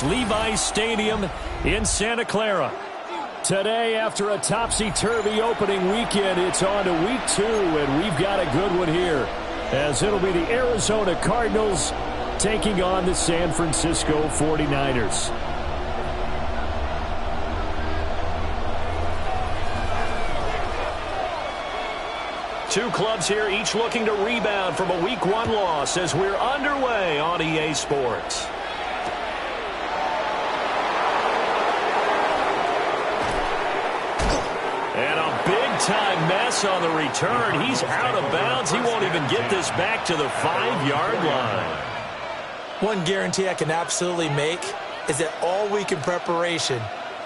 Levi's Stadium in Santa Clara. Today, after a topsy-turvy opening weekend, it's on to week 2, and we've got a good one here, as it'll be the Arizona Cardinals taking on the San Francisco 49ers. Two clubs here, each looking to rebound from a Week 1 loss as we're underway on EA Sports. And a big-time mess on the return. He's out of bounds. He won't even get this back to the 5-yard line. One guarantee I can absolutely make is that all week in preparation,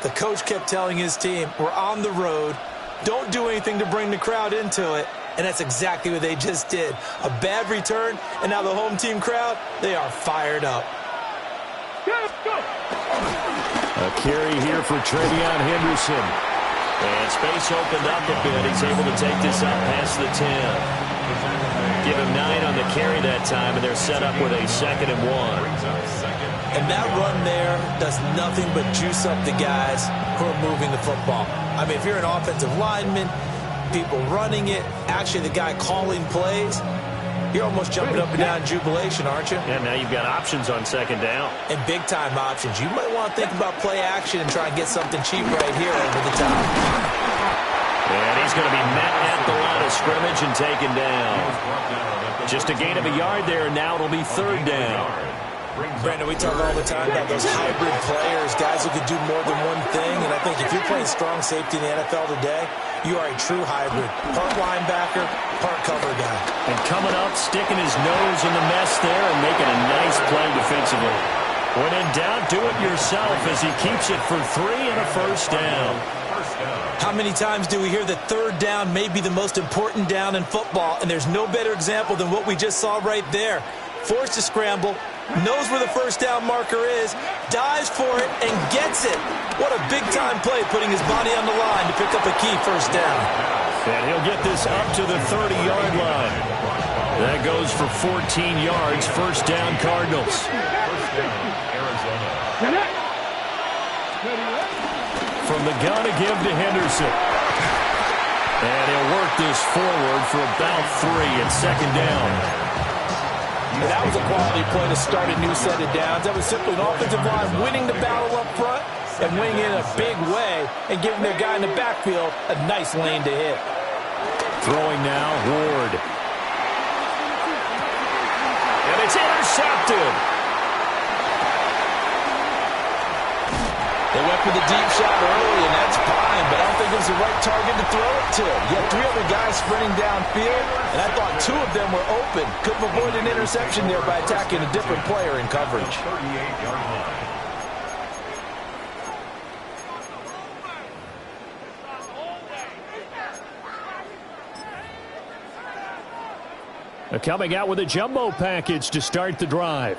the coach kept telling his team, we're on the road, don't do anything to bring the crowd into it. And that's exactly what they just did. A bad return, and now the home team crowd, they are fired up. A carry here for TreVeyon Henderson. And space opened up a bit. He's able to take this up past the 10. Give him 9 on the carry that time, and they're set up with a 2nd and 1. And that run there does nothing but juice up the guys who are moving the football. I mean, if you're an offensive lineman, people running it, actually the guy calling plays, you're almost jumping up and down in jubilation, aren't you? Yeah, now you've got options on 2nd down. And big-time options. You might want to think about play action and try and get something cheap right here over the top. And he's going to be met at the line of scrimmage and taken down. Just a gain of a yard there. Now it'll be 3rd down. Brandon, we talk all the time about those hybrid players, guys who can do more than one thing. And I think if you're playing strong safety in the NFL today, you are a true hybrid. Part linebacker, part cover guy. And coming up, sticking his nose in the mess there and making a nice play defensively. When in doubt, do it yourself as he keeps it for 3 and a 1st down. How many times do we hear that 3rd down may be the most important down in football, and there's no better example than what we just saw right there. Forced to scramble, knows where the 1st down marker is, dives for it, and gets it. What a big-time play, putting his body on the line to pick up a key 1st down. And he'll get this up to the 30-yard line. That goes for 14 yards, 1st down Cardinals. From the gun to give to Henderson. And he'll work this forward for about 3 and 2nd down. And that was a quality play to start a new set of downs. That was simply an offensive line winning the battle up front and winning in a big way and giving their guy in the backfield a nice lane to hit. Throwing now, Ward. And it's intercepted. They went for the deep shot early, and that's fine, but I don't think it was the right target to throw it to. You had 3 other guys sprinting downfield, and I thought 2 of them were open. Couldn't avoid an interception there by attacking a different player in coverage. Coming out with a jumbo package to start the drive.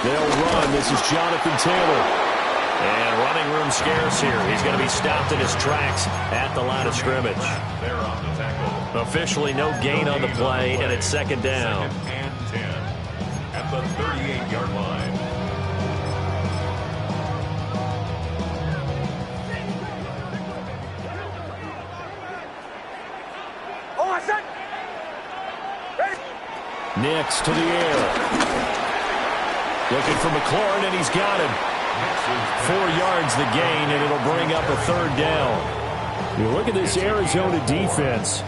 They'll run. This is Jonathan Taylor. And running room scarce here. He's going to be stopped in his tracks at the line of scrimmage. Officially no gain on the play, and it's 2nd down. And 10 at the 38-yard line. Nix to the air. Looking for McLaurin, and he's got him. 4 yards the gain, and it'll bring up a 3rd down. You look at this Arizona defense.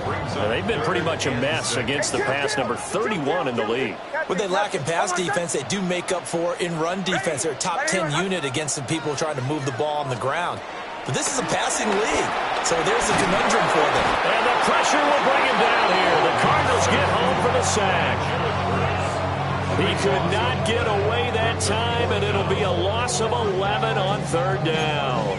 They've been pretty much a mess against the pass, number 31 in the league. What they lack in pass defense, they do make up for in run defense. They're a top 10 unit against the people trying to move the ball on the ground. But this is a passing league, so there's a conundrum for them. And the pressure will bring him down here. The Cardinals get home for the sack. He could not get away that time, and it'll be a loss of 11 on 3rd down.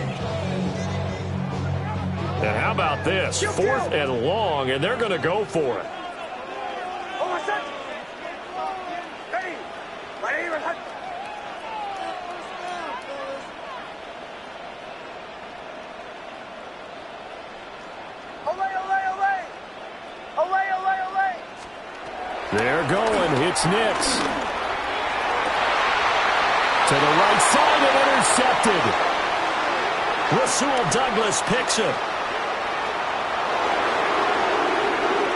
And how about this? 4th and long, and they're going to go for it. They're going. It's Nix. To the right side and intercepted. Rasul Douglas picks it.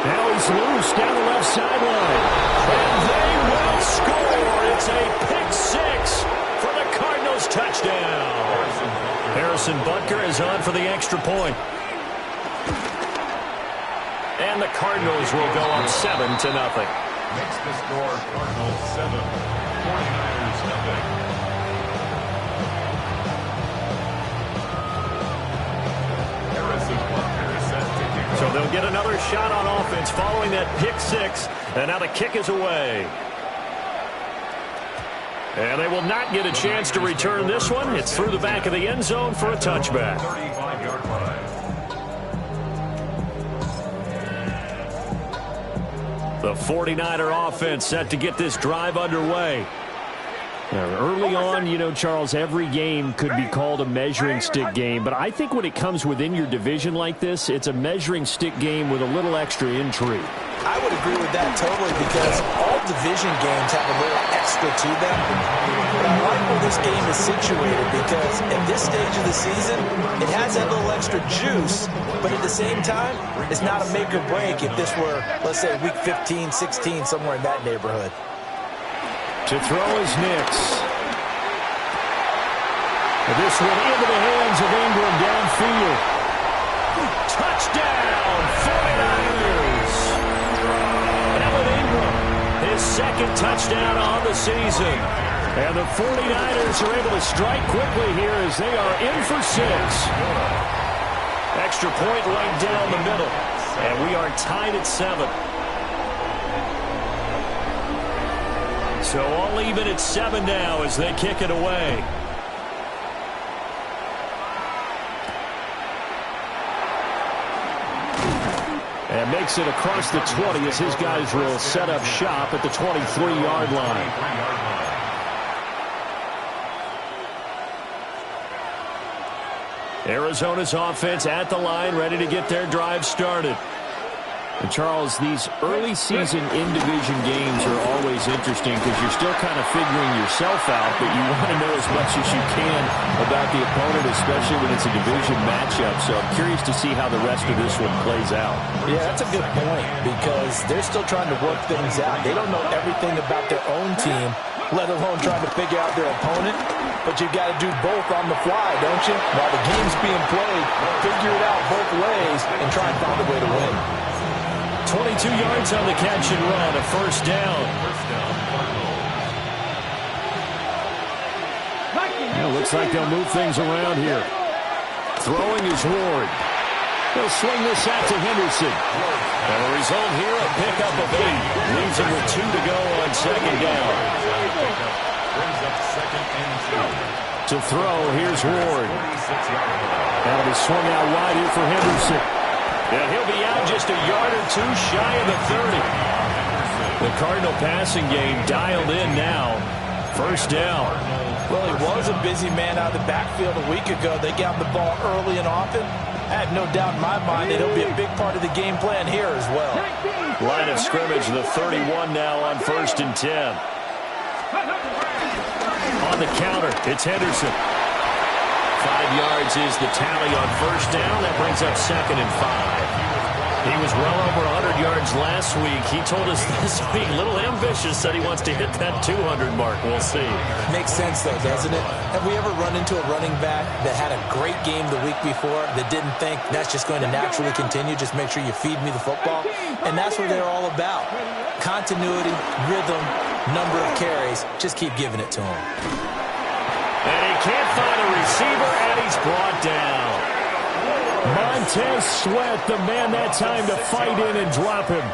Now he's loose down the left sideline. And they will score. It's a pick six for the Cardinals touchdown. Harrison Butker is on for the extra point. And the Cardinals will go up 7-0. Makes the score Cardinals 7, 49ers nothing. So they'll get another shot on offense following that pick six. And now the kick is away. And they will not get a chance to return this one. It's through the back of the end zone for a touchback. 35-yard line. The 49er offense set to get this drive underway. Now, early on, you know, Charles, every game could be called a measuring stick game. But I think when it comes within your division like this, it's a measuring stick game with a little extra intrigue. I would agree with that totally because all division games have a little extra to them. But I like where this game is situated because at this stage of the season, it has that little extra juice. But at the same time, it's not a make or break if this were, let's say, week 15, 16, somewhere in that neighborhood. To throw is Nix. This one into the hands of Ingram downfield. Touchdown, 49ers. Evan Ingram, his second touchdown on the season. And the 49ers are able to strike quickly here as they are in for 6. Extra point right down the middle. And we are tied at 7. So all even at 7 now as they kick it away. And makes it across the 20 as his guys will set up shop at the 23-yard line. Arizona's offense at the line, ready to get their drive started. And Charles, these early season in-division games are always interesting because you're still kind of figuring yourself out, but you want to know as much as you can about the opponent, especially when it's a division matchup. So I'm curious to see how the rest of this one plays out. Yeah, that's a good point because they're still trying to work things out. They don't know everything about their own team, let alone trying to figure out their opponent. But you've got to do both on the fly, don't you? While the game's being played, figure it out both ways and try and find a way to win. 22 yards on the catch and run, a first down. Looks like they'll move things around here. Throwing is Ward. They'll swing this out to Henderson. And the result here, a pickup of 8. Leaves him with 2 to go on second down. Brings up 2nd and 2. To throw, here's Ward. That'll be swung out wide here for Henderson. And he'll be out just a yard or 2 shy of the 30. The Cardinal passing game dialed in now. First down. Well, he was a busy man out of the backfield a week ago. They got the ball early and often. I have no doubt in my mind that he'll be a big part of the game plan here as well. Line of scrimmage, the 31 now on 1st and 10. On the counter, it's Henderson. 5 yards is the tally on first down. That brings up 2nd and 5. He was well over 100 yards last week. He told us this week, a little ambitious, said he wants to hit that 200 mark. We'll see. Makes sense, though, doesn't it? Have we ever run into a running back that had a great game the week before that didn't think that's just going to naturally continue? Just make sure you feed me the football. And that's what they're all about. Continuity, rhythm, number of carries. Just keep giving it to him. And he can't find a receiver, and he's brought down. Montez Sweat, the man that time to fight in and drop him.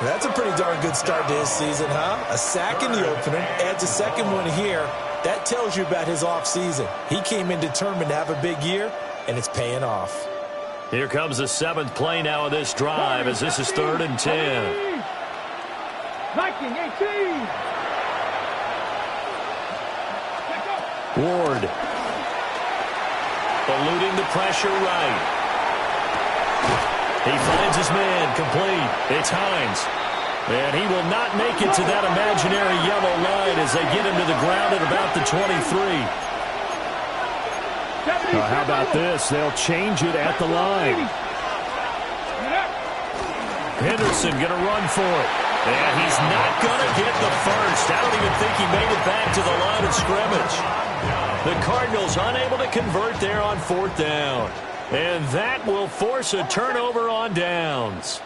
That's a pretty darn good start to his season, huh? A sack in the opener, adds a second one here. That tells you about his offseason. He came in determined to have a big year, and it's paying off. Here comes the 7th play now of this drive as this is 3rd and 10. 19-18. Ward. Eluding the pressure right. He finds his man complete. It's Hines. And he will not make it to that imaginary yellow line as they get him to the ground at about the 23. How about this? They'll change it at the line. Henderson going to run for it. And he's not going to get the first. I don't even think he made it back to the line of scrimmage. The Cardinals unable to convert there on 4th down. And that will force a turnover on downs.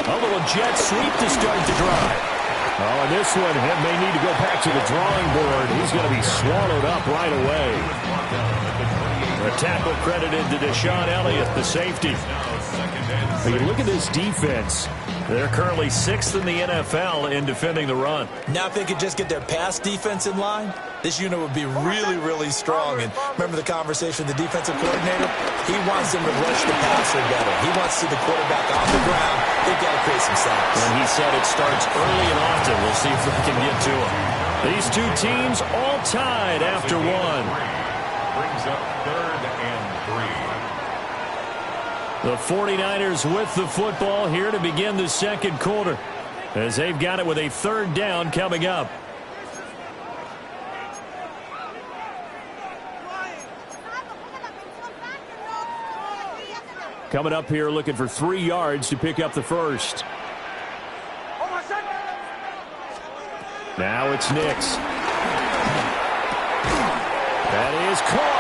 A little jet sweep to start the drive. Oh, and this one may need to go back to the drawing board. He's going to be swallowed up right away. The tackle credited to Deshaun Elliott, the safety. But you look at this defense. They're currently 6th in the NFL in defending the run. Now if they could just get their pass defense in line, this unit would be really, really strong. And remember the conversation with the defensive coordinator? He wants them to rush the passer better. He wants to see the quarterback on the ground. They've got to create some sacks. And he said it starts early and often. We'll see if we can get to him. These two teams all tied after one. Brings up 3rd and 3. The 49ers with the football here to begin the second quarter, as they've got it with a 3rd down coming up. Coming up here looking for 3 yards to pick up the first. Now it's Nix. That is caught.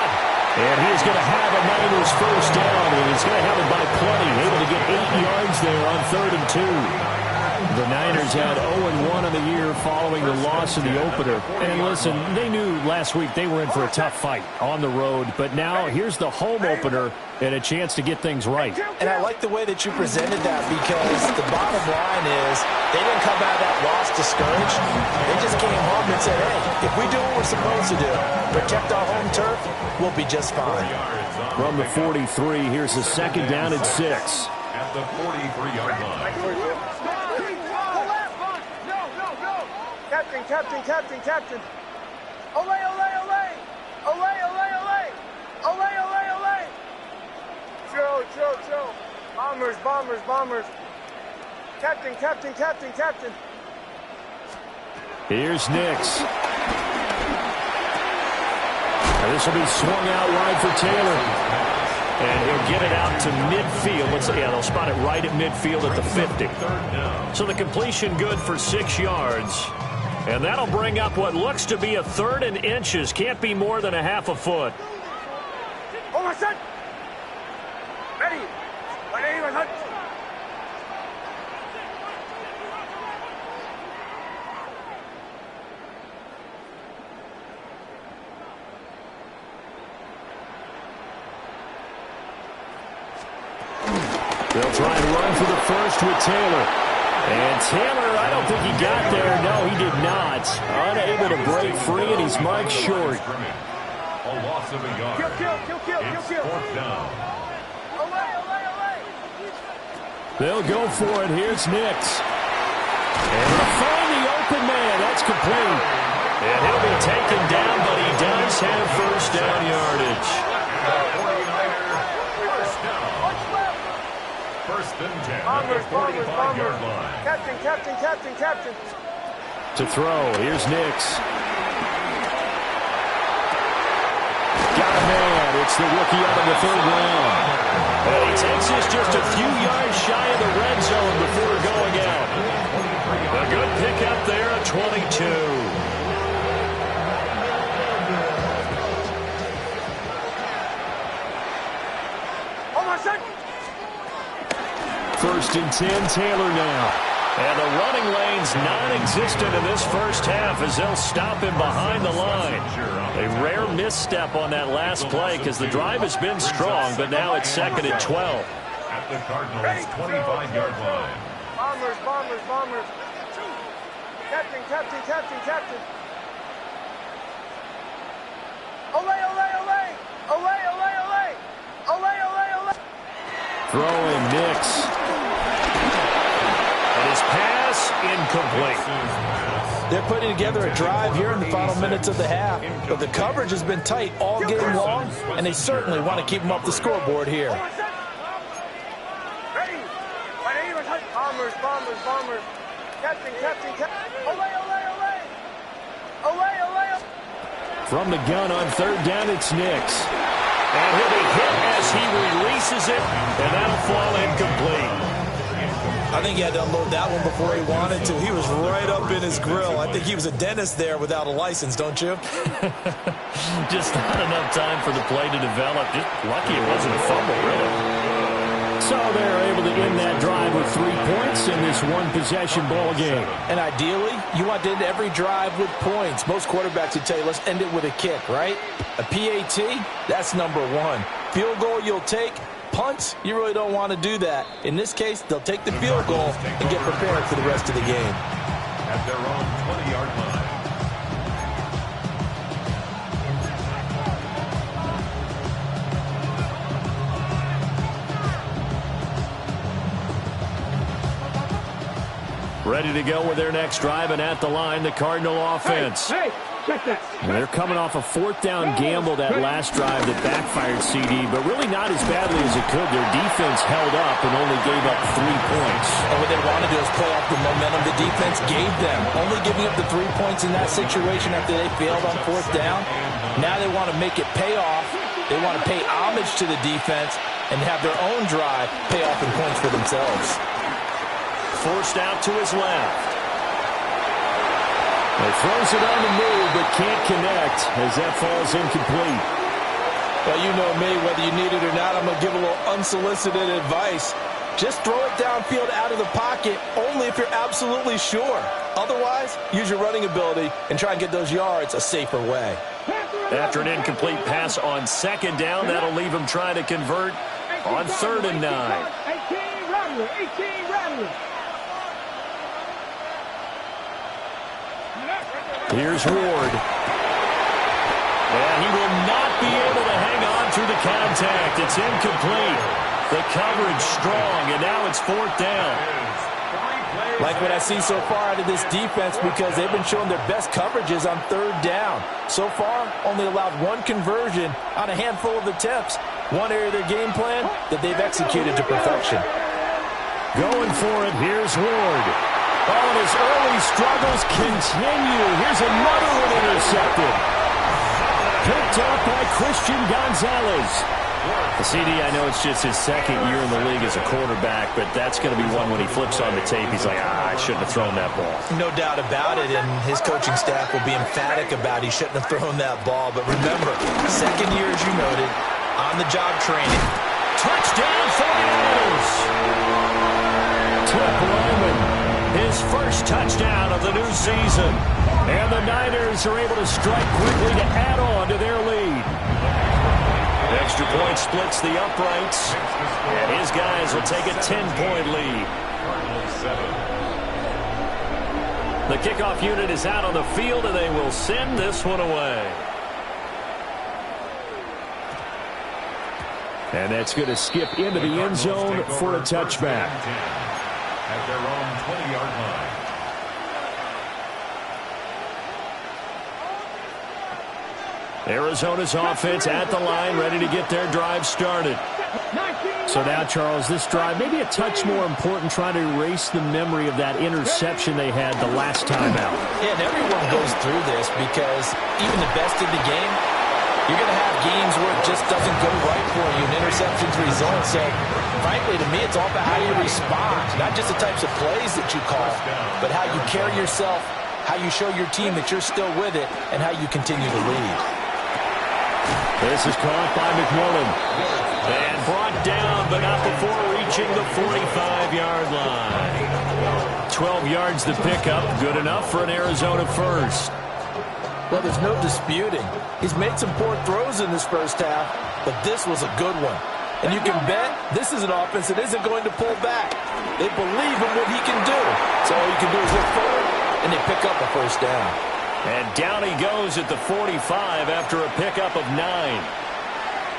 And he is going to have a Niners first down, and he's going to have it by plenty. Able to get 8 yards there on 3rd and 2. The Niners had 0-1 on the year following the loss in the opener. And listen, they knew last week they were in for a tough fight on the road. But now here's the home opener and a chance to get things right. And I like the way that you presented that, because the bottom line is they didn't come out of that loss discouraged. They just came home and said, hey, if we do what we're supposed to do, protect our home turf, we'll be just fine. From the 43, here's a 2nd down and 6. At the 43-yard line. Captain. Olay. Chill. Bombers. Captain. Here's Nix. And this will be swung out wide for Taylor. And he'll get it out to midfield. They'll spot it right at midfield at the 50. So the completion good for 6 yards. And that'll bring up what looks to be a 3rd and inches. Can't be more than a half a foot. Oh, my son! Ready! My son! They'll try and run for the first with Taylor. And Taylor, I don't think he got there. No, he did not. Unable to break free, and he's marked short. A loss of a yard. It's 4th down. Olay. They'll go for it. Here's Nix. And they'll find the open man. That's complete. And he'll be taken down, but he does have first down yardage. 1st and 10 at the 45-yard line. Captain. To throw, here's Nix. Got a man. It's the rookie out of the 3rd round. And he takes this just a few yards shy of the red zone before going out. A good pickup there at 22. Oh, my son! 1st and 10, Taylor now. And the running lane's non-existent in this first half as they'll stop him behind the line. A rare misstep on that last play because the drive has been strong, but now it's 2nd and 12. At the Cardinals' 25-yard line. Bombers. Captain. Olay. Throwing Nix. And his pass incomplete. They're putting together a drive here in the final minutes of the half, but the coverage has been tight all game long, and they certainly want to keep them off the scoreboard here. Ready. Bombers, bombers, bombers. Captain, captain, captain. Olay, olay, olay. Olay, olay, olay. From the gun on third down, it's Nix. And he'll be hit as he releases it, and that'll fall incomplete. I think he had to unload that one before he wanted to. He was right up in his grill. I think he was a dentist there without a license, don't you? Just not enough time for the play to develop. Just lucky it wasn't a fumble, really. So they're able to end that drive with 3 points in this one-possession ball game. And ideally, you want to end every drive with points. Most quarterbacks would tell you, let's end it with a kick, right? A PAT, that's number one. Field goal you'll take. Punts, you really don't want to do that. In this case, they'll take the field goal and get prepared for the rest of the game. At their own 20-yard line. Ready to go with their next drive, and at the line, the Cardinal offense. Hey, check that. They're coming off a fourth down gamble that last drive that backfired CD, but really not as badly as it could. Their defense held up and only gave up 3 points. And what they want to do is play off the momentum the defense gave them. Only giving up the 3 points in that situation after they failed on fourth down. Now they want to make it pay off. They want to pay homage to the defense and have their own drive pay off in points for themselves. Forced out to his left. He throws it on the move, but can't connect as that falls incomplete. Well, you know me, whether you need it or not, I'm going to give a little unsolicited advice. Just throw it downfield out of the pocket, only if you're absolutely sure. Otherwise, use your running ability and try and get those yards a safer way. After an incomplete pass on second down, that'll leave him trying to convert on 3rd and 9. 18 Rattler, 18 Rattler. Here's Ward. And he will not be able to hang on through the contact. It's incomplete. The coverage strong, and now it's 4th down. Like what I see so far out of this defense, because they've been showing their best coverages on 3rd down. So far, only allowed 1 conversion on a handful of attempts. One area of their game plan that they've executed to perfection. Going for it, here's Ward. Oh, and his early struggles continue. Here's another one intercepted. Picked up by Christian Gonzalez. The CD, I know it's just his 2nd year in the league as a quarterback, but that's going to be one when he flips on the tape. He's like, I shouldn't have thrown that ball. No doubt about it, and his coaching staff will be emphatic about he shouldn't have thrown that ball. But remember, 2nd year, as you noted, on-the-job training. Touchdown 49ers! Tip Lyman. His first touchdown of the new season. And the Niners are able to strike quickly to add on to their lead. Extra point splits the uprights. And his guys will take a 10-point lead. The kickoff unit is out on the field, and they will send this one away. And that's going to skip into the end zone for a touchback. At their own 20-yard line. Arizona's offense at the line, ready to get their drive started. So now, Charles, this drive maybe a touch more important, trying to erase the memory of that interception they had the last time out. Yeah, and everyone goes through this because even the best in the game, you're going to have games where it just doesn't go right for you, and interceptions result. So, frankly, to me, it's all about how you respond, not just the types of plays that you call, but how you carry yourself, how you show your team that you're still with it, and how you continue to lead. This is caught by McMillan. And brought down, but not before reaching the 45-yard line. 12 yards to pick up. Good enough for an Arizona first. Well, there's no disputing. He's made some poor throws in this first half, but this was a good one. And you can bet this is an offense that isn't going to pull back. They believe in what he can do. So all you can do is look forward, and they pick up a first down. And down he goes at the 45 after a pickup of 9.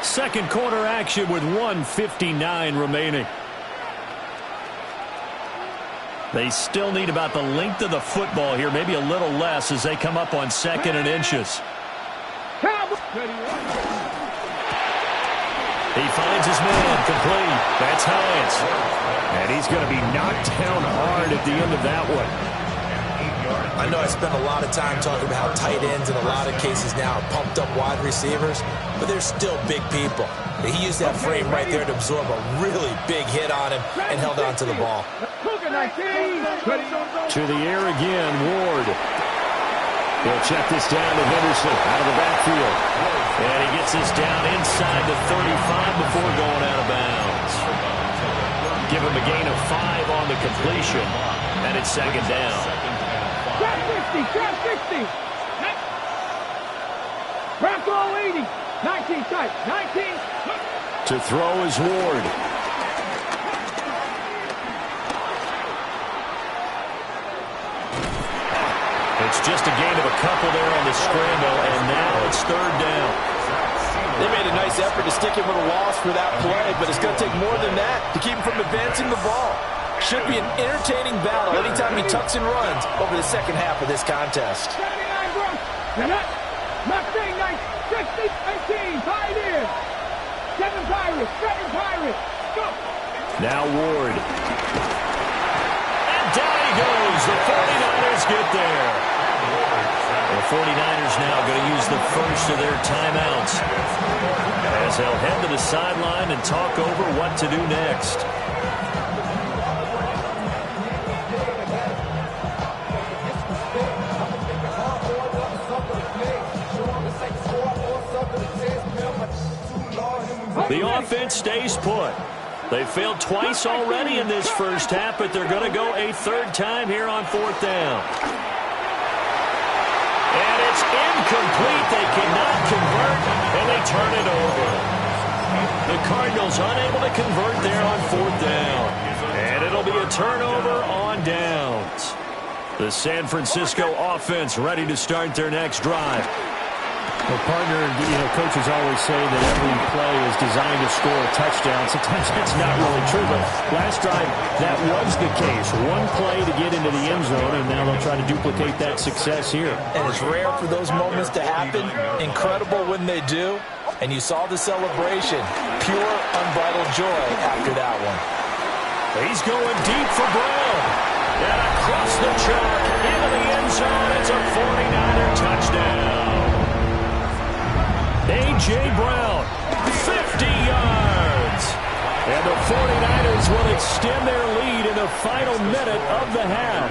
Second quarter action with 1:59 remaining. They still need about the length of the football here, maybe a little less as they come up on 2nd and inches. He finds his man, complete. That's Hines. And he's going to be knocked down hard at the end of that one. I know I spent a lot of time talking about how tight ends in a lot of cases now are pumped up wide receivers, but they're still big people. He used that frame right there to absorb a really big hit on him and held on to the ball. To the air again, Ward. He'll check this down to Henderson out of the backfield. And he gets this down inside the 35 before going out of bounds. Give him a gain of 5 on the completion, and it's 2nd down. Trap 60, trap 60. Trap all 80. 19 tight, 19. To throw is Ward. It's just a gain of a couple there on the scramble, and now it's 3rd down. They made a nice effort to stick him with a loss for that play, but it's going to take more than that to keep him from advancing the ball. Should be an entertaining battle anytime he tucks and runs over the second half of this contest. 79, bro. Mustang, 60, 19, tight end. 7 Pirates, 7 Pirates. Go. Now Ward. And down he goes. The 49ers get there. The 49ers now going to use the first of their timeouts as they'll head to the sideline and talk over what to do next. The offense stays put. They failed twice already in this first half, but they're going to go a 3rd time here on 4th down. And it's incomplete. They cannot convert, and they turn it over. The Cardinals unable to convert there on 4th down. And it'll be a turnover on downs. The San Francisco offense ready to start their next drive. Well, partner, coaches always say that every play is designed to score a touchdown. Sometimes that's not really true, but last drive, that was the case. One play to get into the end zone, and now they'll try to duplicate that success here. And it's rare for those moments to happen. Incredible when they do. And you saw the celebration. Pure, unbridled joy after that one. He's going deep for Brown. And across the chalk into the end zone. It's a 49er touchdown. A.J. Brown, 50 yards. And the 49ers will extend their lead in the final minute of the half.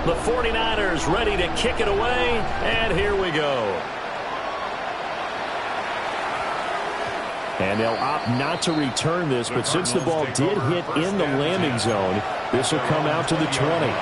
The 49ers ready to kick it away, and here we go. And they'll opt not to return this, but since the ball did hit in the landing zone, this will come out to the 20.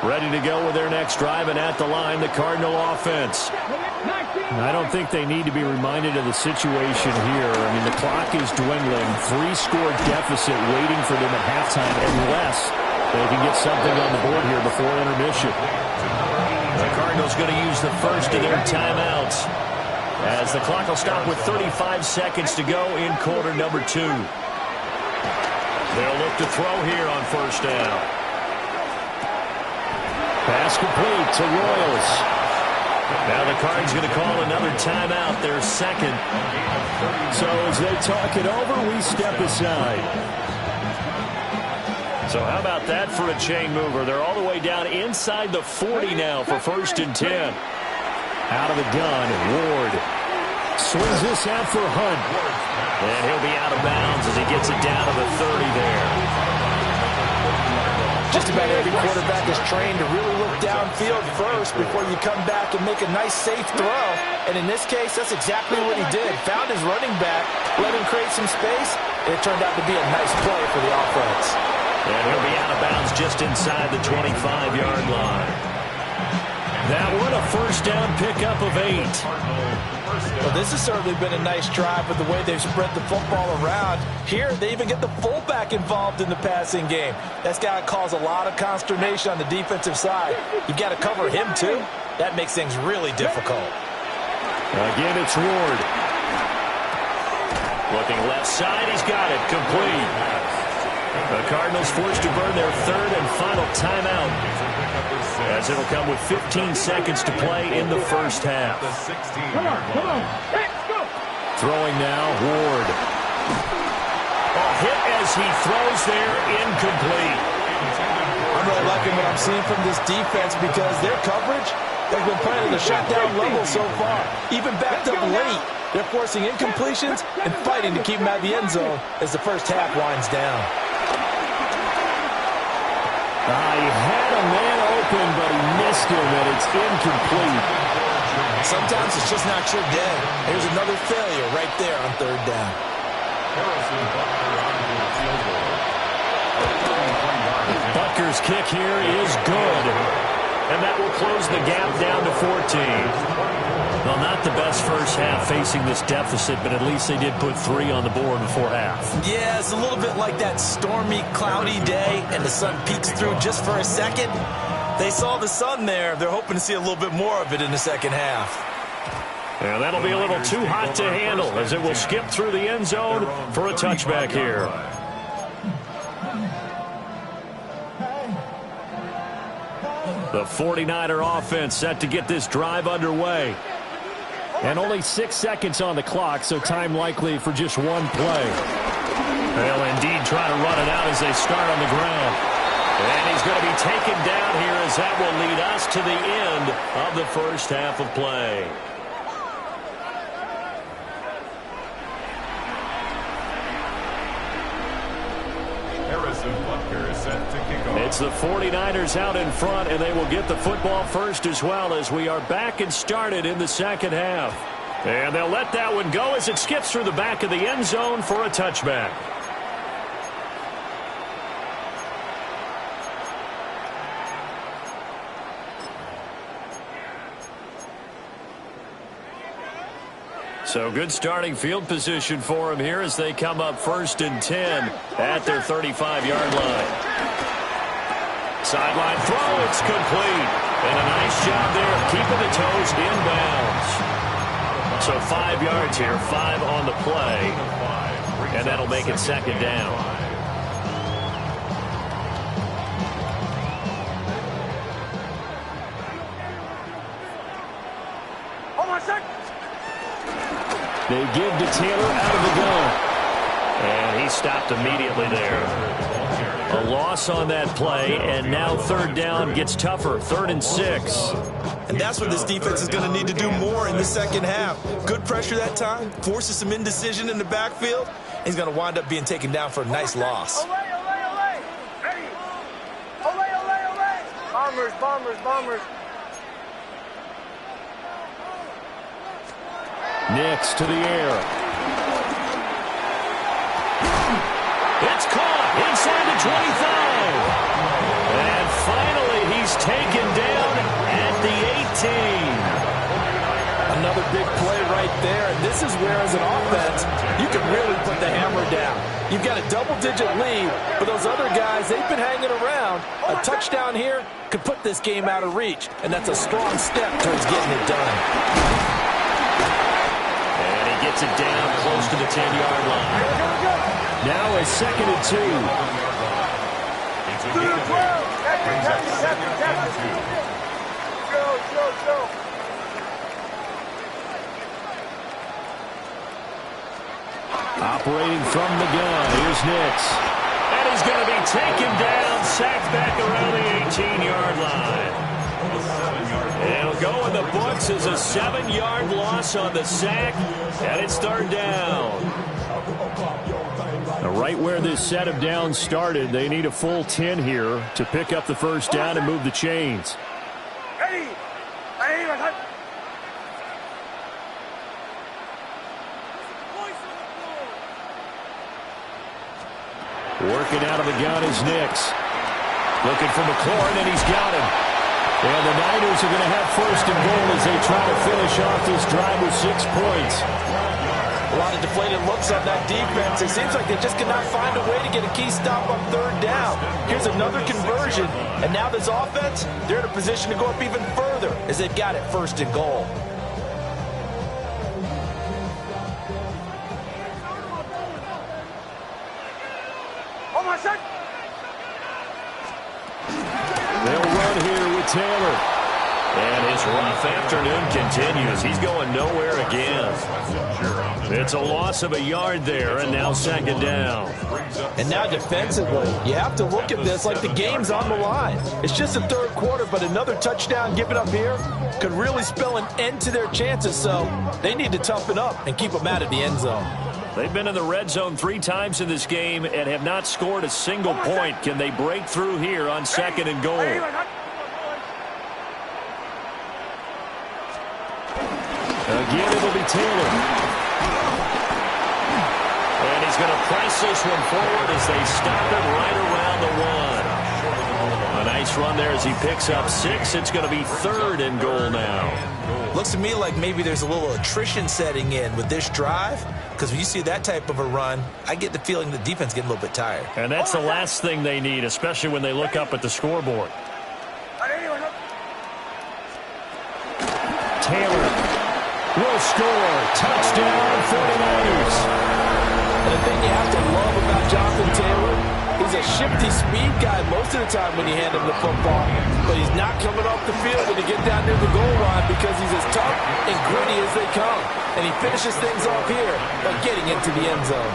Ready to go with their next drive, and at the line, the Cardinal offense. I don't think they need to be reminded of the situation here. I mean, the clock is dwindling. 3-score deficit waiting for them at halftime unless they can get something on the board here before intermission. The Cardinals going to use the first of their timeouts as the clock will stop with 35 seconds to go in quarter number 2. They'll look to throw here on 1st down. Pass complete to Royals. Now the Cards going to call another timeout, their 2nd. So as they talk it over, we step aside. So how about that for a chain mover? They're all the way down inside the 40 now for 1st and 10. Out of the gun, Ward swings this out for Hunt. And he'll be out of bounds as he gets it down to the 30 there. Just about every quarterback is trained to really look downfield first before you come back and make a nice, safe throw. And in this case, that's exactly what he did. Found his running back, let him create some space, and it turned out to be a nice play for the offense. And he'll be out of bounds just inside the 25-yard line. That one, a 1st down pickup of 8. Well, this has certainly been a nice drive with the way they've spread the football around. Here, they even get the fullback involved in the passing game. That's got to cause a lot of consternation on the defensive side. You've got to cover him, too. That makes things really difficult. Again, it's Ward. Looking left side, he's got it. Complete. The Cardinals forced to burn their third and final timeout, as it'll come with 15 seconds to play in the first half. Throwing now, Ward. Oh, hit as he throws there, incomplete. I'm really liking what I'm seeing from this defense because their coverage has been playing at the shutdown level so far. Even backed up late, they're forcing incompletions and fighting to keep them out of the end zone as the first half winds down. He had a man open, but he missed him, and it's incomplete. Sometimes it's just not your day. Here's another failure right there on third down. Butker's kick here is good, and that will close the gap down to 14. Well, not the best first half facing this deficit, but at least they did put 3 on the board before half. Yeah, it's a little bit like that stormy, cloudy day, and the sun peeks through just for a second. They saw the sun there. They're hoping to see a little bit more of it in the second half. And that'll be a little too hot to handle as it will skip through the end zone for a touchback here. The 49er offense set to get this drive underway. And only 6 seconds on the clock, so time likely for just one play. They'll indeed try to run it out as they start on the ground. And he's going to be taken down here as that will lead us to the end of the first half of play. Harrison Butker is set to kick off. It's the 49ers out in front, and they will get the football first as well as we are back and started in the second half. And they'll let that one go as it skips through the back of the end zone for a touchback. So good starting field position for them here as they come up 1st and 10 at their 35-yard line. Sideline throw, it's complete. And a nice job there of keeping the toes inbounds. So 5 yards here, 5 on the play. And that'll make it second down. Hold on a sec. They give to Taylor out of the gun. And he stopped immediately there. A loss on that play, and now third down gets tougher. 3rd and 6. And that's what this defense is going to need to do more in the second half. Good pressure that time, forces some indecision in the backfield. He's going to wind up being taken down for a nice loss. Olay, olay, olay. Ready. Olay, olay, olay. Bombers, bombers, bombers. Nix to the air. It's caught inside the 25. And finally, he's taken down at the 18. Another big play right there. And this is where, as an offense, you can really put the hammer down. You've got a double-digit lead, but those other guys, they've been hanging around. A touchdown here could put this game out of reach, and that's a strong step towards getting it done. Gets it down close to the 10-yard line. Now a 2nd and 2. Go. Operating from the gun, here's Nix. And he's going to be taken down, sacked back around the 18-yard line. It'll go in the books as a 7-yard loss on the sack, and it's 3rd down. Now, right where this set of downs started, they need a full 10 here to pick up the first down and move the chains. Ready. Working out of the gun is Nix. Looking for McLaurin, and he's got him. And the Niners are going to have 1st and goal as they try to finish off this drive with 6 points. A lot of deflated looks on that defense. It seems like they just cannot find a way to get a key stop on 3rd down. Here's another conversion, and now this offense, they're in a position to go up even further as they've got it first and goal. They'll run here with Taylor. And his rough afternoon continues. He's going nowhere again. It's a loss of a yard there, and now second down. And now defensively, you have to look at this like the game's on the line. It's just the third quarter, but another touchdown given up here could really spell an end to their chances, so they need to toughen up and keep them out of the end zone. They've been in the red zone 3 times in this game and have not scored a single point. Can they break through here on second and goal? Again, it'll be Taylor. And he's going to press this one forward as they stop it right around the 1. A nice run there as he picks up 6. It's going to be third and goal now. Looks to me like maybe there's a little attrition setting in with this drive, because when you see that type of a run, I get the feeling the defense getting a little bit tired. And that's the last thing they need, especially when they look up at the scoreboard. Taylor will score. Touchdown, 49ers. And the thing you have to love about Jonathan Taylor, he's a shifty speed guy most of the time when you hand him the football. But he's not coming off the field when you get down near the goal line because he's as tough and gritty as they come. And he finishes things off here by getting into the end zone.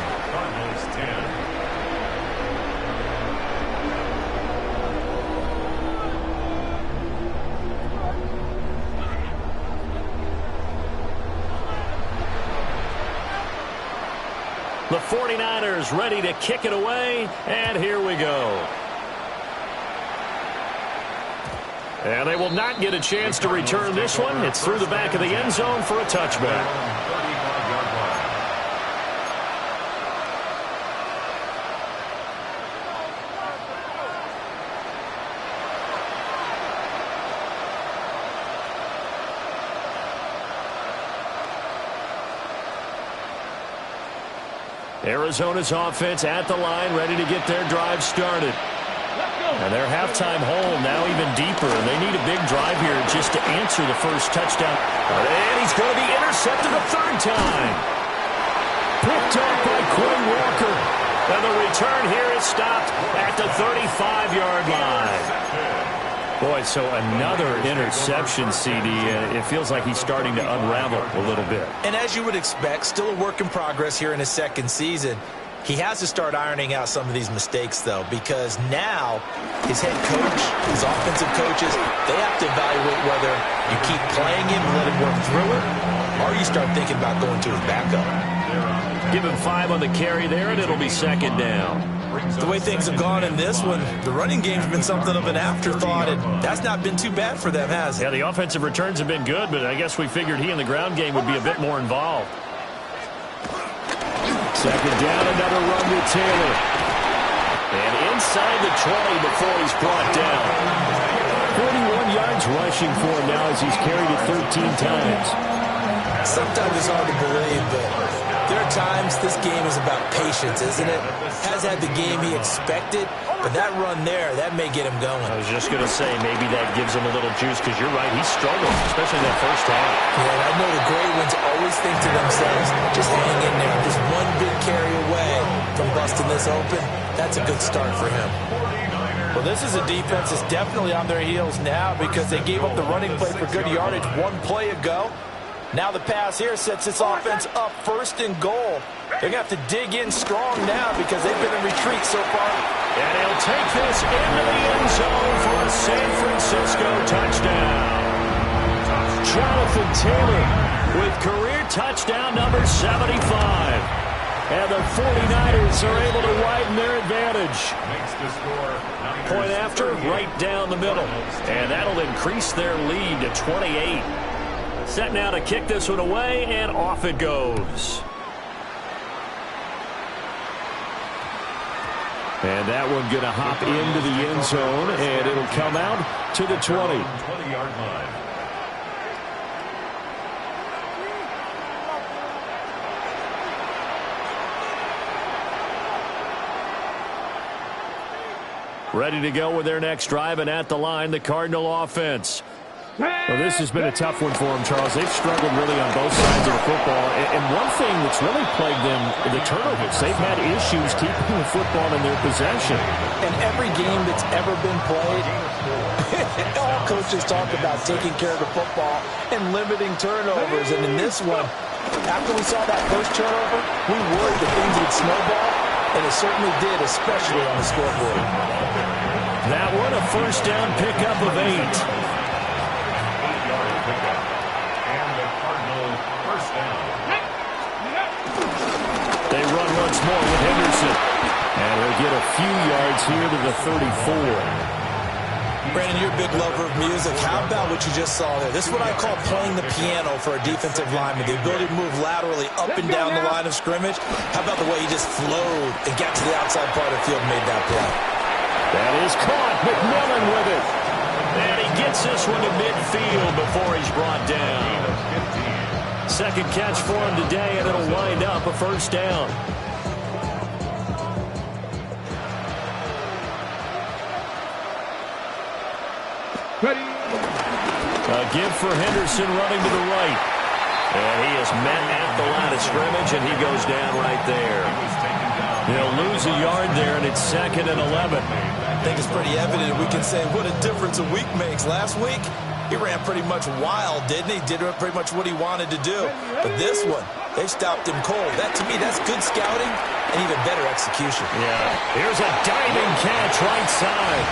The 49ers ready to kick it away, and here we go. And they will not get a chance to return this one. It's through the back of the end zone for a touchback. Arizona's offense at the line, ready to get their drive started. And their halftime hole now even deeper, and they need a big drive here just to answer the first touchdown. And he's going to be intercepted a third time. Picked up by Quinn Walker. And the return here is stopped at the 35-yard line. Boy, so another interception, CD. It feels like he's starting to unravel a little bit. And as you would expect, still a work in progress here in his second season. He has to start ironing out some of these mistakes, though, because now his head coach, his offensive coaches, they have to evaluate whether you keep playing him and let him work through it, or you start thinking about going to his backup. Give him 5 on the carry there, and it'll be second down. The way things have gone in this one, the running game's been something of an afterthought, and that's not been too bad for them, has it? Yeah, the offensive returns have been good, but I guess we figured he in the ground game would be a bit more involved. Second down, another run with Taylor. And inside the 20 before he's brought down. 41 yards rushing for him now as he's carried it 13 times. Sometimes it's hard to believe, but there are times this game is about patience, isn't it? Has had the game he expected, but that run there, that may get him going. I was just going to say, maybe that gives him a little juice, because you're right, he struggled, especially in that first half. Yeah, and I know the great ones always think to themselves, just hang in there, just one big carry away from busting this open. That's a good start for him. Well, this is a defense that's definitely on their heels now because they gave up the running play for good yardage one play ago. Now the pass here sets this offense up first and goal. They're going to have to dig in strong now because they've been in retreat so far. And he'll take this into the end zone for a San Francisco touchdown. Jonathan Taylor with career touchdown number 75. And the 49ers are able to widen their advantage. Point after, right down the middle. And that'll increase their lead to 28. Set now to kick this one away, and off it goes. And that one going to hop into the end zone, and it'll come out to the 20. 20-yard line. Ready to go with their next drive, and at the line, the Cardinal offense. Well, this has been a tough one for them, Charles. They've struggled really on both sides of the football. And one thing that's really plagued them, the turnovers. They've had issues keeping the football in their possession. In every game that's ever been played, all coaches talk about taking care of the football and limiting turnovers. And in this one, after we saw that first turnover, we worried that things would snowball, and it certainly did, especially on the scoreboard. That one, a first down pickup of 8. They run once more with Henderson. And he'll get a few yards here to the 34. Brandon, you're a big lover of music. How about what you just saw there? This is what I call playing the piano for a defensive lineman. The ability to move laterally up and down the line of scrimmage. How about the way he just flowed and got to the outside part of the field and made that play? That is caught. McMillan with it. And he gets this one to midfield before he's brought down. Second catch for him today, and it'll wind up a first down. A give for Henderson running to the right. And he is met at the line of scrimmage, and he goes down right there. He'll lose a yard there, and it's 2nd and 11. I think it's pretty evident. We can say what a difference a week makes. Last week, he ran pretty much wild, didn't he? Did pretty much what he wanted to do. But this one, they stopped him cold. That, to me, that's good scouting and even better execution. Yeah. Here's a diving catch right side.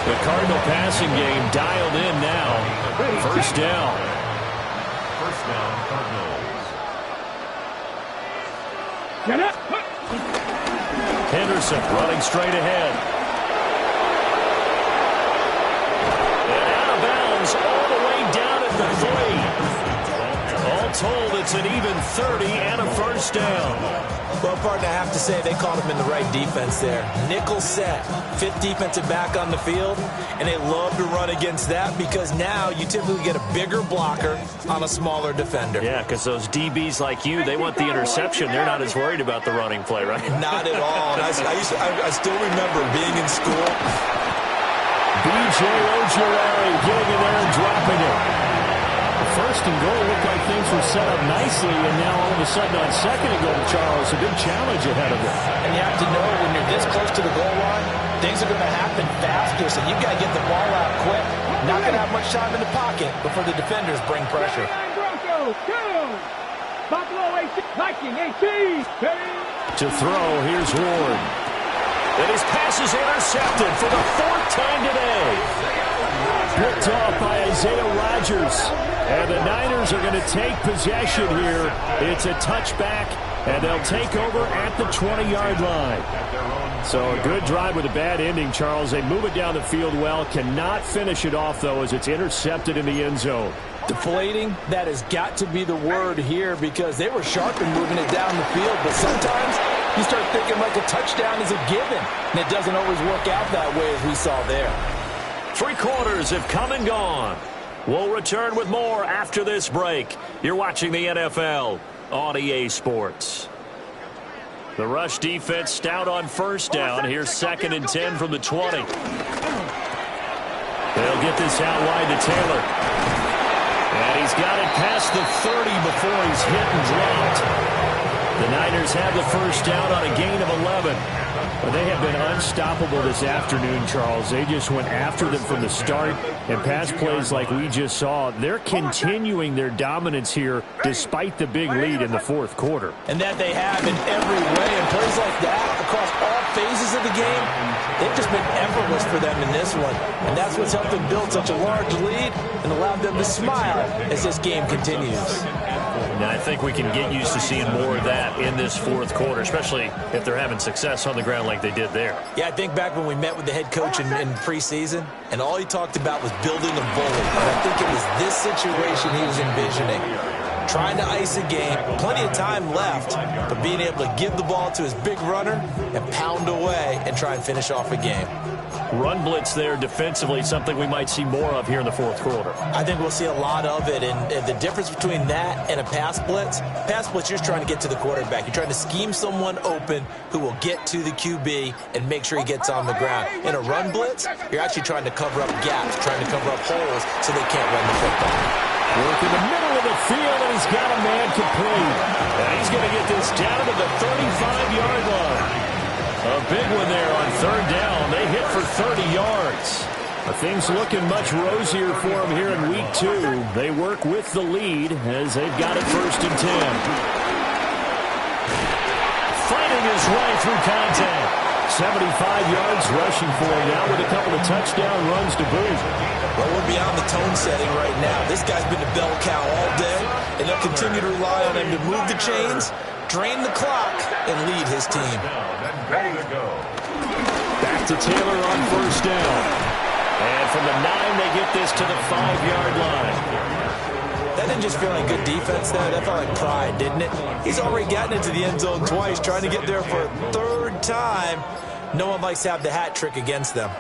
The Cardinal passing game dialed in now. First down. First down, Cardinals. Henderson running straight ahead. And out of bounds all the way down at the 3. All told, it's an even 30 and a first down. Well, partner, I have to say they caught him in the right defense there. Nickel set, 5th defensive back on the field, and they love to run against that because now you typically get a bigger blocker on a smaller defender. Yeah, because those DBs like you, they want the interception. They're not as worried about the running play, right? Not at all. And I still remember being in school. B.J. Ojulari getting in there and dropping it. First and goal looked like things were set up nicely, and now all of a sudden on 2nd and goal, Charles, a big challenge ahead of them. And you have to know when you're this close to the goal line, things are going to happen faster, so you've got to get the ball out quick. Not going to have much time in the pocket before the defenders bring pressure. To throw, here's Ward. And his pass is intercepted for the 4th time today. Picked off by Isaiah Rodgers. And the Niners are going to take possession here. It's a touchback, and they'll take over at the 20-yard line. So a good drive with a bad ending, Charles. They move it down the field well. Cannot finish it off, though, as it's intercepted in the end zone. Deflating, that has got to be the word here because they were sharp in moving it down the field. But sometimes you start thinking like a touchdown is a given, and it doesn't always work out that way as we saw there. 3 quarters have come and gone. We'll return with more after this break. You're watching the NFL on EA Sports. The rush defense stout on first down. Here's 2nd and 10 from the 20. They'll get this out wide to Taylor. And he's got it past the 30 before he's hit and dropped. The Niners have the first down on a gain of 11. But they have been unstoppable this afternoon, Charles. They just went after them from the start. And pass plays like we just saw, they're continuing their dominance here despite the big lead in the 4th quarter. And that they have in every way. And plays like that across all phases of the game, they've just been effortless for them in this one. And that's what's helped them build such a large lead and allowed them to smile as this game continues. Now, I think we can get used to seeing more of that in this 4th quarter, especially if they're having success on the ground like they did there. Yeah, I think back when we met with the head coach in preseason, and all he talked about was building a bully. And I think it was this situation he was envisioning. Trying to ice a game, plenty of time left, but being able to give the ball to his big runner and pound away and try and finish off a game. run blitz there defensively, something we might see more of here in the fourth quarter. I think we'll see a lot of it, and the difference between that and a pass blitz, you're just trying to get to the quarterback. You're trying to scheme someone open who will get to the QB and make sure he gets on the ground. In a run blitz, you're actually trying to cover up gaps, trying to cover up holes so they can't run the football. Work in the middle of the field, and he's got a man complete. And he's going to get this down to the 35-yard line. A big one there on third down. They hit for 30 yards. Things looking much rosier for them here in week 2. They work with the lead as they've got it 1st and 10. Fighting his way through contact. 75 yards rushing for him now with a couple of touchdown runs to boot. Well, we're beyond the tone setting right now. This guy's been a bell cow all day, and they'll continue to rely on him to move the chains, drain the clock, and lead his team. Back to Taylor on 1st down. And from the 9, they get this to the 5-yard line. That didn't just feel like good defense there. That felt like pride, didn't it? He's already gotten into the end zone twice, trying to get there for a 3rd time. No one likes to have the hat trick against them.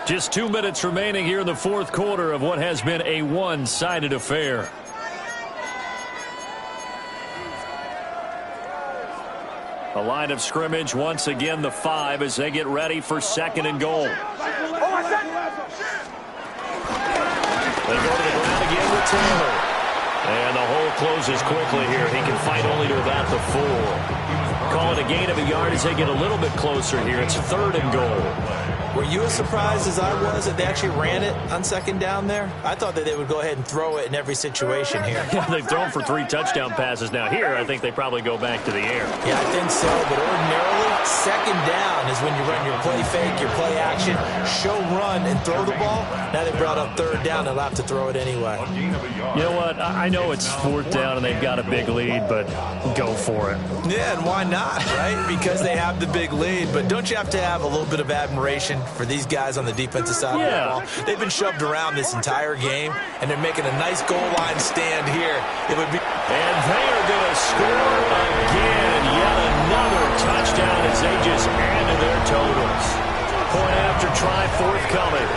Just 2 minutes remaining here in the fourth quarter of what has been a one-sided affair. A line of scrimmage, once again the 5 as they get ready for 2nd and goal. They go to the ground again with Taylor. And the hole closes quickly here. He can fight only to about the 4. Call it a gain of a yard as they get a little bit closer here. It's 3rd and goal. Were you as surprised as I was that they actually ran it on 2nd down there? I thought that they would go ahead and throw it in every situation here. Yeah, they've thrown for 3 touchdown passes now. Here, I think they probably go back to the air. Yeah, I think so. But ordinarily, 2nd down is when you run your play fake, your play action, show run, and throw the ball. Now they brought up 3rd down. They'll have to throw it anyway. You know what? I know it's 4th down and they've got a big lead, but go for it. Yeah, and why not, right? Because they have the big lead. But don't you have to have a little bit of admiration for these guys on the defensive side of the ball? They've been shoved around this entire game, and they're making a nice goal line stand here. It would be. And they are going to score again. Yet another touchdown as they just add to their totals. Point after try forthcoming.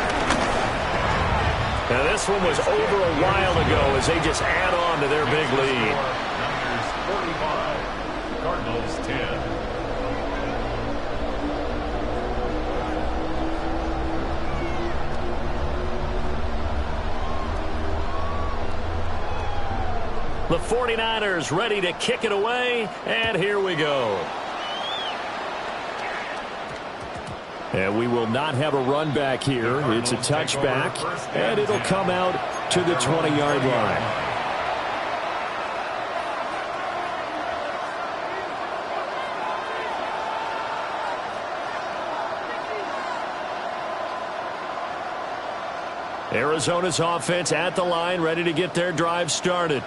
Now this one was over a while ago as they just add on to their big lead. Niners 45, Cardinals 10. The 49ers ready to kick it away, and here we go. And we will not have a run back here. It's a touchback, and it'll come out to the 20-yard line. Arizona's offense at the line, ready to get their drive started.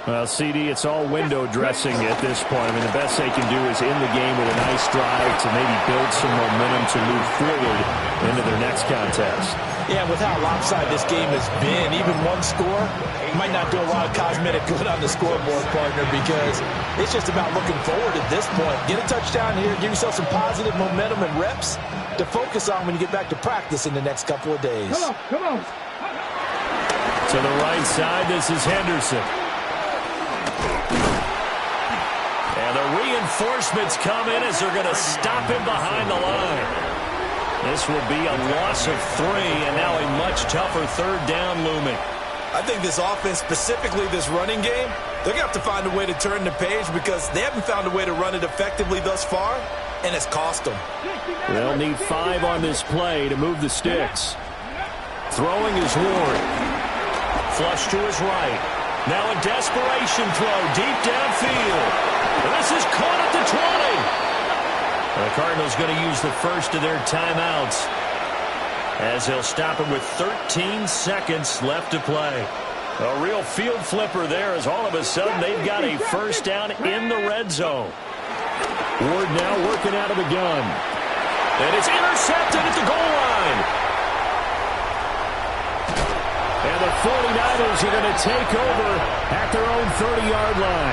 Well, CD, it's all window dressing at this point. I mean, the best they can do is in the game with a nice drive to maybe build some momentum to move forward into their next contest. Yeah, with how lopsided this game has been, even one score might not do a lot of cosmetic good on the scoreboard, partner, because it's just about looking forward at this point. Get a touchdown here, give yourself some positive momentum and reps to focus on when you get back to practice in the next couple of days. Come on. To the right side, this is Henderson. And the reinforcements come in as they're going to stop him behind the line. This will be a loss of 3, and now a much tougher 3rd down looming. I think this offense, specifically this running game, they're going to have to find a way to turn the page because they haven't found a way to run it effectively thus far, and it's cost them. They'll need 5 on this play to move the sticks. Throwing is Ward. Flush to his right. Now a desperation throw deep downfield. And this is caught at the 20. The Cardinals going to use the first of their timeouts as they'll stop him with 13 seconds left to play. A real field flipper there as all of a sudden they've got a first down in the red zone. Ward now working out of the gun. And it's intercepted at the goal line. And the 49ers are going to take over at their own 30-yard line.